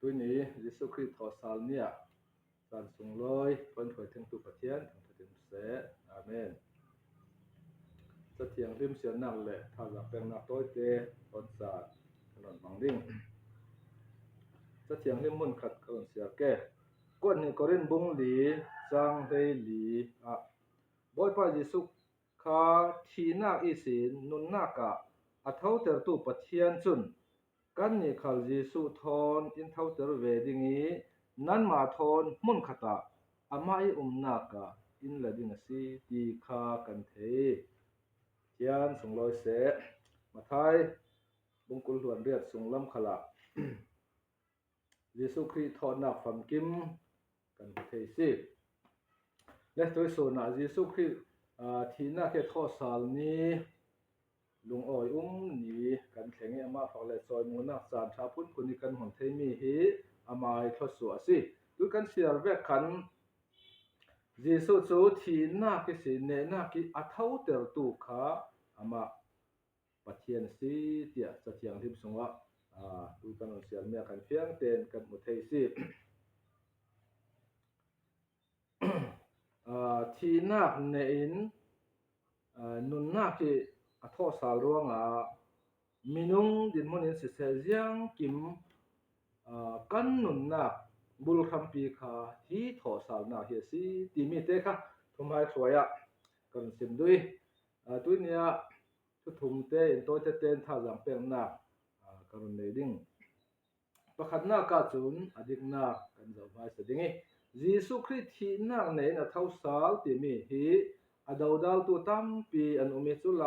ตุนี้ยิสุคริสต์ทอสาลเนี่ยสารสุงลอยเพิ่นถวยถึงตุปะเทียนถึงถึงเสอาเมนสะเทียงริมเสียนักแหละถ้าหลักแปลงนักต้อยเตต้นศาสตร์ถนนบางดิ่งสะเทียงริมมุ่นขัดเกินเสียแก่ก้นนี่ก็เล่นบุงหลีจางเฮหลีบ่อยพระเยซูคาทีนักอีศีลนุนนักะอัทเฮาเตอร์ตุปะเทียนจุนกันนี่ขัลเยซูทอนอินเท่าเตอร์เวดิงีนั้นมาทอนมุ่นขตะอามาอินักะอินละดิงสีตีคากันเทเทียนส่งลอยเสมาไทยบุงกุลหวนเรียดส่งลำขละเยซูคริสต์ทอนนักฝัมกิมกันเทสิและตัวโซนาเยซูคริสต์ทีน่าแค่ทอสาลนี้ลุงอ้อยนี่กันแข็งอามาฝักและซอยมูนักสารชาพุทธคนนี้กันหอนเทมีฮีอามาทอสัวสิดูกันเสียร์แวกขันเยซูจูทีน่าแค่สิเนน่าคิอัทเฮาเตอร์ตูขาอามาปะเทียนสิเตียจะเทียงทิมสงวะดูกันเสียร์เมียกันเฟียงเตนกันมุเทสิทีน่าเนอินนุนน่าคิอัทอสาลรวงมินุงดินมุนินสิเซเซียงกิมกันนุนนักบุลคัมปีคาฮีทอสาลนาเฮซีตีมีเตค่ะทุมไฮสวยกันสิมด้วยตัวเนี้ยทุทุมเตอินโตเตเตนท่าจังเปียงนักกันในดิ่งประคันนักกาจุนอดิกนักกันจะไว้สดิ่งเยซูคริสต์ที่นักในนักเท่าสาลตีมีฮีอดาวดาวตัวตั้มปีอันอุเมสุไล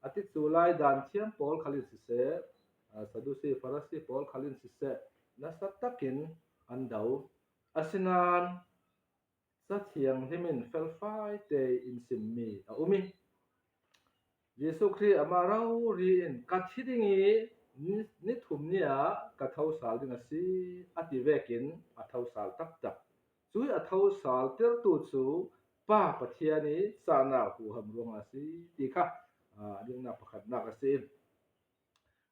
อาทิตย์สุไลดันเทียมปอลคาลินสิเซสะดุสีฟารัสีปอลคาลินสิเซนัสตักกินอันดาวอาศินานสัตเทียงที่มินเฟลไฟเตอินซิมมีอุมิเยซูคริสต์อามาเราเรียนกัดที่ดิ่งนิทุมเนี่ยกัดเท่าสาลดิ่งสิอติเวกินอัเท่าสาลตักตักช่วยอัเท่าสาลเตอร์ตูจูป้าปะเทียนี้สานาหูหำรวงสิตีค่ะดิ่งนักประคัดนักสิ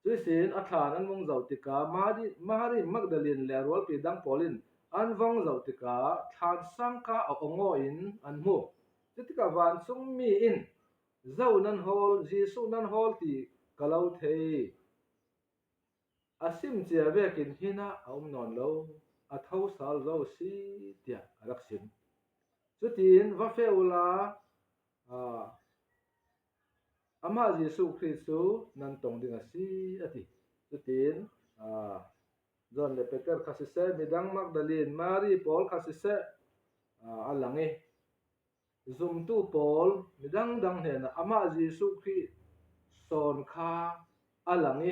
จุยสินอัฐานั้นมงเจ้าติกามาริมักดาลินเลรัวปีดังปอลินอันวังเจ้าติกาทานสังกาเอาองอินอันมูจุติกาวันซุงมีอินเจ้านั้นฮอลเยซูนั้นฮอลตีกะลาวเทอาซิมเจียเวกินหินะเอานอนเลวอัทเฮาสาลเจ้าสิเตียรักสินจุตินวาเฟอุลาอามาเยซูคริสต์นั้นตรงดิ่งสิอติจุตินจอห์นเลเปเตอร์คาสิเซมิดังมักดาลินมารีปอลคาสิเซอัลลังเอซุมตูปอลมิดังดังเห็นอามาเยซูคริสต์สอนคาอัลลังเอ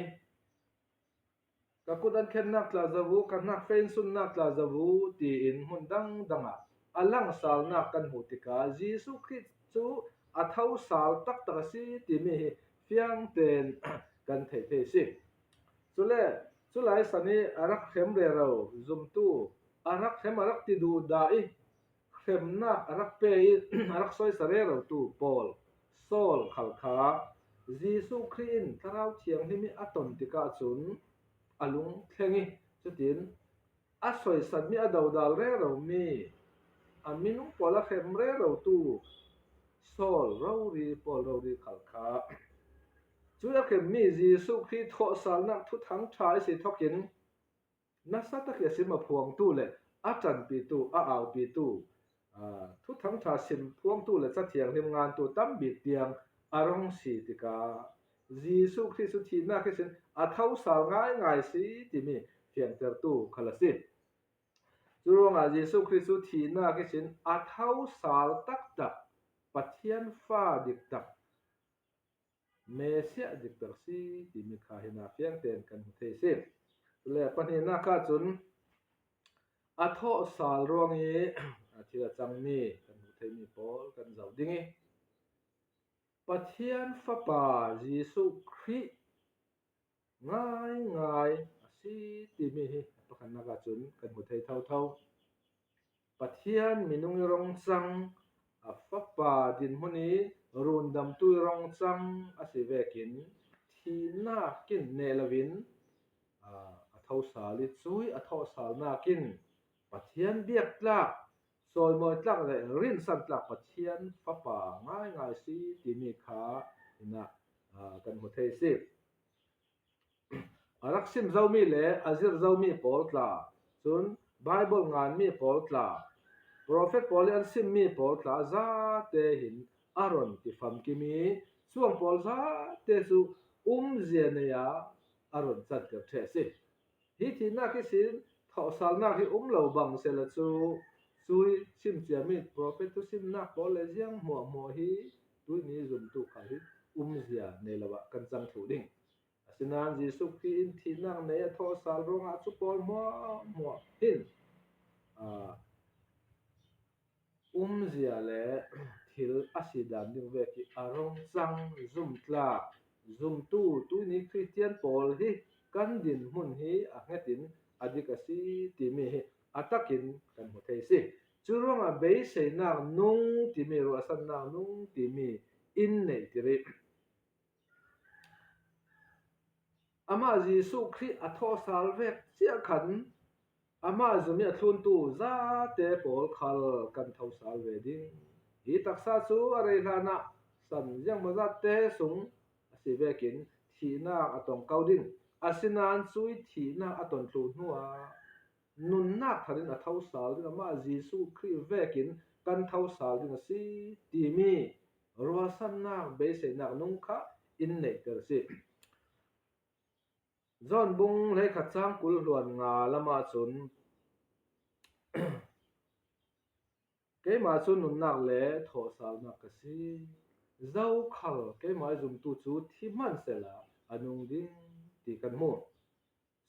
ก็กุดันเข็นนักลาซาวูกันนักเฟนซุนนักลาซาวูตีอินหุ่นดังอัลลังสาลนักกันหุติกาเยซูคริสต์อัทเฮาสาลตักสิตีมีเฟียงเตนกันเทสิสุไลสันนี้อารักเข้มเรเราซุมตูอารักเข้มอารักติดูได้เข้มนักอารักเปย์อารักซอยสเรเราตูปอลโซลขัลคาเยซูคริสต์ทาราวเทียงที่มีอัตตนติกาจุนอลุงเทงิจุดินอาซอยสันมีอดาวดาลเรเรามีอามินุปอลเข้มเรเราตูโซลเรารีปอลเรารีขัลคาจุดเข็มมีเยซูคริสต์ทอสาลนักทุกทั้งชายสิทอกินนักสัตย์เกียรติมาพวงตู้เลยอาจารย์ปีตู้อาปีตู้ทุกทั้งชายสิมพวงตู้เลยสัตย์เทียงทำงานตัวตั้มบิดเตียงอารมณ์สีติกาเยซูคริสต์ทีน่าคิดสินอาเท้าสาวง่ายสิที่มีเพียงแต่ตู้ขลัสิจุดว่าเยซูคริสต์ทีน่าคิดสินอาเท้าสาวตักปัทยันฟ้าดิกตักเมเซียดิกตักสิที่มีข้าหินาเฟียงเตนกันเทสิและปัญหาหน้าข้าจุนอัทโอสาลรวงนี้ที่เราจังมีกันเทมีปอลกันเจ้าดิ่งปัทยันฟ้าป่าเยซูคริสต์ง่ายสิที่มีปัญหาหน้าข้าจุนกันเทเท่าปัทยันมีนุ่งรองจังฟ้าป่าดินมุนีรุนดำตุยรองจังอาศัยเวกินที่น่ากินเนลวินเท ทาสาลิซุยอทอสาลนากินปะเทียนเบียกตลักซอยมอยตลักเลยรินสันตลักปะเทียนฟ้าป่าง่ายง่ายสิที่มีขานะกันหัวเทสิรักซิมเจ้ามีเล่อาซิรเจ้ามีปอลตลาส่วนไบเบิลงานมีปอลตลาโปรเฟตปอลอันซิมมีปอลตลาซาเตหินอารอนที่ฟัมกิมีส่วนปอลซาเตสุเจียเนียอารอนจัดกับเทสิฮิที่นักสินทอสาลนักที่เหล่าบังเซลซูซุยซิมเจียมีโปรเฟตตุซิมนักปอลเลเซียงมัวมัวฮีตุยนี้จุนตุขาฮิเจียเนลวะกันจังถูดิ้งสินานยิสุขีอินที่นักเนยทอสาลรงอาสุปอลมัวหินเจียเลทิลอาศิดานดิ้งเวกิอารมจังซุมตลาซุมตุยนี้คริสเตียนปอลฮีกันดินมุนฮีอักเงตินอดีกสิติมีฮีอัตกินกันหมดเทสิจุรวงเบยเสนักนุ่งติมีรัวสันนักนุ่งติมีอินเนติริอามาจีสุครีอัทอสาลเวกเสียขันอามาจุมีทุนตูซาเตปอลคัลกันทอสาลเวดิงฮีตักษาสูอะไรลานะสันยังมาซาเตสุงสิเวกินทีนาอตองเกาดิ้งอาศินานซุยทีนาอตอนตูนัวนุนนักทันอัทอสาลอามาจีสุครีเวกินกันทอสาลดิ้งสิตีมีรัวสันนักเบสนักนุ่งคะอินเนเตอร์สิจอนบุงเลยขัดจ้างกุลหลวนงาละมาจุนเกมาจุนนุนนักเล่ทอสาลนักกสิเจ้าขัลเกมาจุมตุจูที่มันเสละอนุงดิ้งตีกันหมด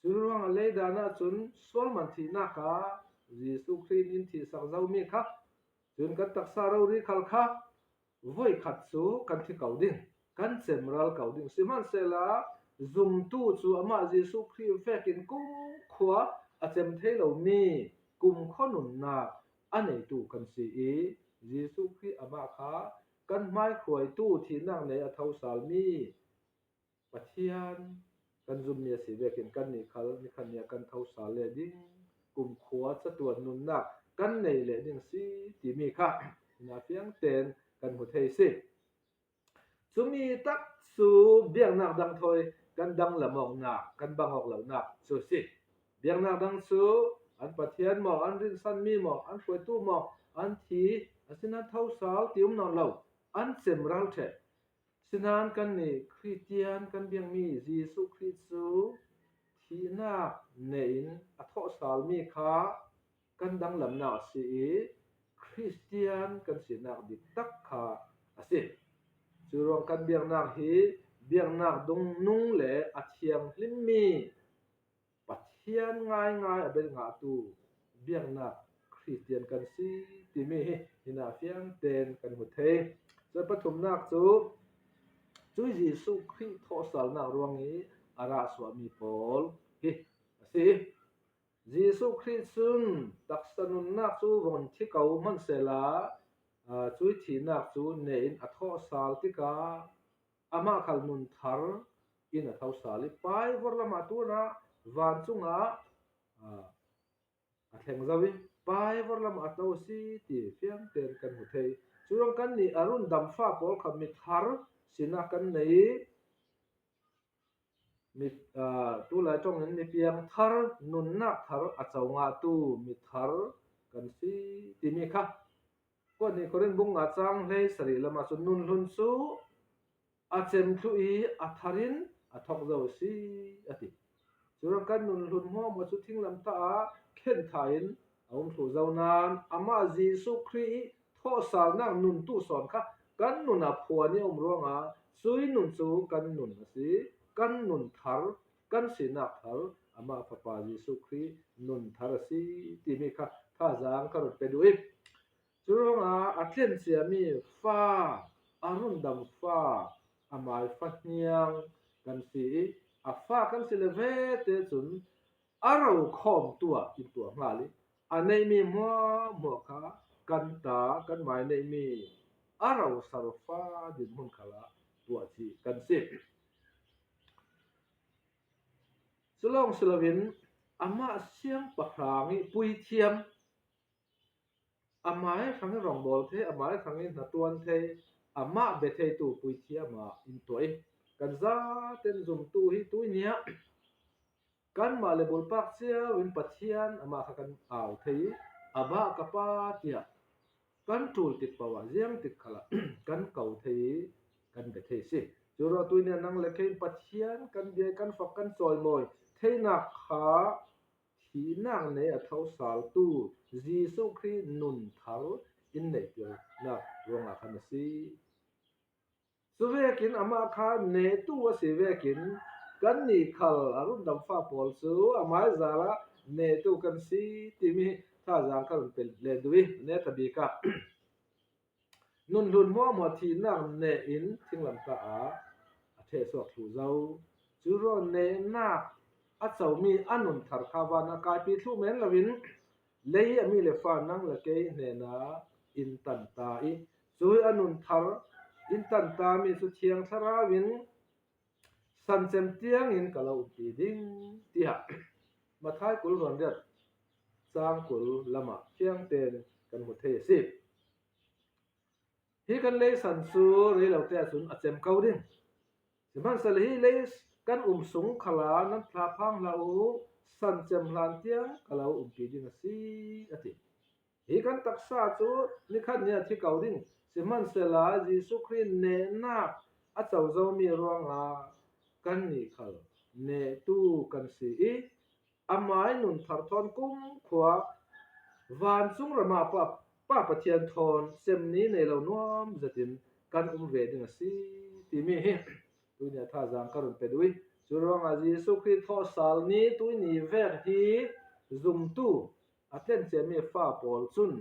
จุลวังเลยดานาจุนสวลมันทีนักะยิสุครีนินที่สักเจ้ามีค่ะจุนกันตักสาเราริขัลค่ะวัยขัดสูกันที่เก่าดิ้งกันเซมรัลเก่าดิ้งสิมันเสละซุมตู้จูอามาเยซูคริสต์เฟกินกุ้งขวาอาเจมเทโลมีกุมข้อนุนนาอันไหนตู้กันสิเยซูคริสต์อามาค่ะกันไม้ขวยตู้ที่นั่งในอัฐาวสาลมีปะเทียนกันซุมเนียสิเวกินกันนี่คัลนี่คันเนียกันทาวสาลเลดิ้งกุมขวาสะตัวนุนนากันในเลดิ้งสิที่มีค่ะนาเฟียงเตนกันหุเทสิซุมีตักสูเบียงนักดังถอยกันดังละมองหนักกันบังออกเหล่านักสุดสิเบียงนักดังสูอันปะเทียนหมอกอันรินสันมีหมอกอันฝอยตู้หมอกอันทีอันสินันเท้าสาวติวมนอนเหล่าอันเซมรัลเทสินันกันนี่คริสเตียนกันเบียงมีเยซูคริสต์ทีนักเนินอัทอสาลมีขากันดังลำนาสีคริสเตียนกันสินักดิตักขาอาสิจุรวงกันเบียงนักฮีเบียงนักดงนุ่งเล่อาเทียงลิมมีปัจเทียนง่ายเป็นงาตูเบียงนักคริสเตียนกันสิที่มีหินาเฟียงเตนกันหุเทจะปฐมนักจูเยซูคริสต์ทอสาลนักรวงนี้อาราสวามีปอลฮิสิเยซูคริสต์ตักสนุนนักจูวันที่เขามันเสลาจุยที่นักจูเนินอัทอสาลติกาอามาคัลนุนทาร์อินอัทาวสาลิไปวรละมาตัวนะวันจุงอัทเฮงซาวิไปวรละมาตัวสิที่เฟียงเตนกันหุเทจุรงกันนี่อรุณดัมฟ้าปอลขมิทาร์สินักกันนี่มิตัวละจงนั้นมีเพียงทาร์นุนนักทาร์อัจฉริยะตัวมิทาร์กันสิที่มีค่ะก็นี่คนเรื่องบุงอาจังเลยสรีละมาสุนุนลุนสูอาเจมทุยอาทารินอาทอกเจ้าสีอาทิจุรกันนุนลุนหัวมาสุทิ้งลำตาเข็นไทยเอาถูเจ้านานอามาเยซูคริสต์ทอสาลนักนุนตู้สอนค่ะกันนุนอาผัวนี่ร้องซุยนุนสูกันนุนสิกันนุนทาร์กันสินักทาร์อามาพระปาเยซูคริสต์นุนทาร์สิที่มีค่ะท่าจางกระโดดไปดูอีกจุรอาเทนเสียมีฟ้าอารุณดำฟ้าอามาฟัดเนียงกันสิอาฟ้ากันสิเลเวเตจุนอาเราคอมตัวอินตัวงาลิอันในมีมัวขากันตากันหมายในมีอาเราสารฟ้าดินมุนขละตัวที่กันสิสลองสลาวิน ama siang pahrangi pui thiam amai thang rong bol the amai thang na tuan the ama be the tu pui thiama in toi kan za ten zum tu hi tu nia kan ma le bol pak chia win pathian ama kha kan aw thei aba kapa tia kan tul tik pawa ziang tik khala kan kau thei kan be thei si churo tuina nang le kein pathian kan be kan fak kan choi moi theina kha thi nang ne a thau sal tu jisu christ nun thal in nei pil na ronga khan si suvekin ama kha ne tu a si vekin kan ni khal arun dam fa pol su amai zala ne tu kan si timi tha jang kan pel le dui ne tabi ka nun lun mo thi nang ne in thinglam ta a the so thu zau chu ro ne na a chau mi anun thar khawana ka pi thu men lawin lei ami le fa nang la ke ne na in tan ta I chui anun thar in tan ta mi su thiang thara win san chem tiang in kalau pi ding ti ha mathai kul ron ret sang kul lama thiang ten kan mu the si hi kan le san su ri lo te sun a chem kau ding siman sal hi le kan sung khala nan thla phang la u san chem hlan tiang kalau pi ding si ati hi kan taksa chu ni khat nia thi kau ding siman sela jisu christ ne na a chau zo mi ronga kan ni khal ne tu kan si I amai nun thar thon kum khwa van chung rama pa pathian thon sem ni nei lo nuam zatin kan ve ding si ti mi hi tuina tha jang karun pe dui churong a jisu christ tho sal ni tu ni ver hi zum tu atlen che mi fa pol chun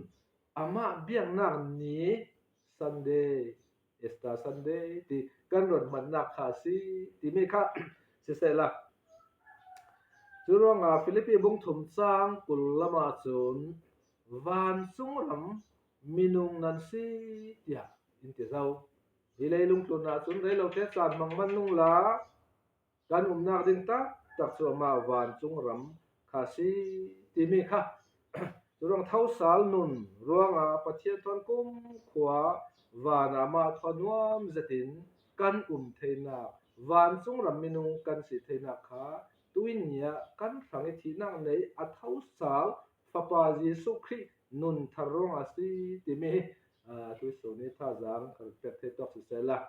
ama biang nak ni sunday esta sunday ti kan ron man nak kha si ti mi kha se se la churong a philippi bung thum chang kul lama chun van chung ram minung nan si tia in ti zau hi leilung tluna chun reilo ke chan mang man nung la kan nak ding ta tak chu ma van chung ram kha si ti mi kha churong thau sal nun ruanga pathian thon kum khwa wana ma thonwam zatin kan theina van chung ram minung kan si theina kha tuin nia kan thangi thi nang nei a thau sal papa jisu christ nun tharong asi ti mi tu so ni tha jang kan pe the tok se la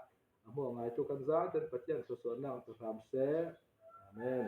amo ngai tu kan za ten pathian so so nang tu ram se amen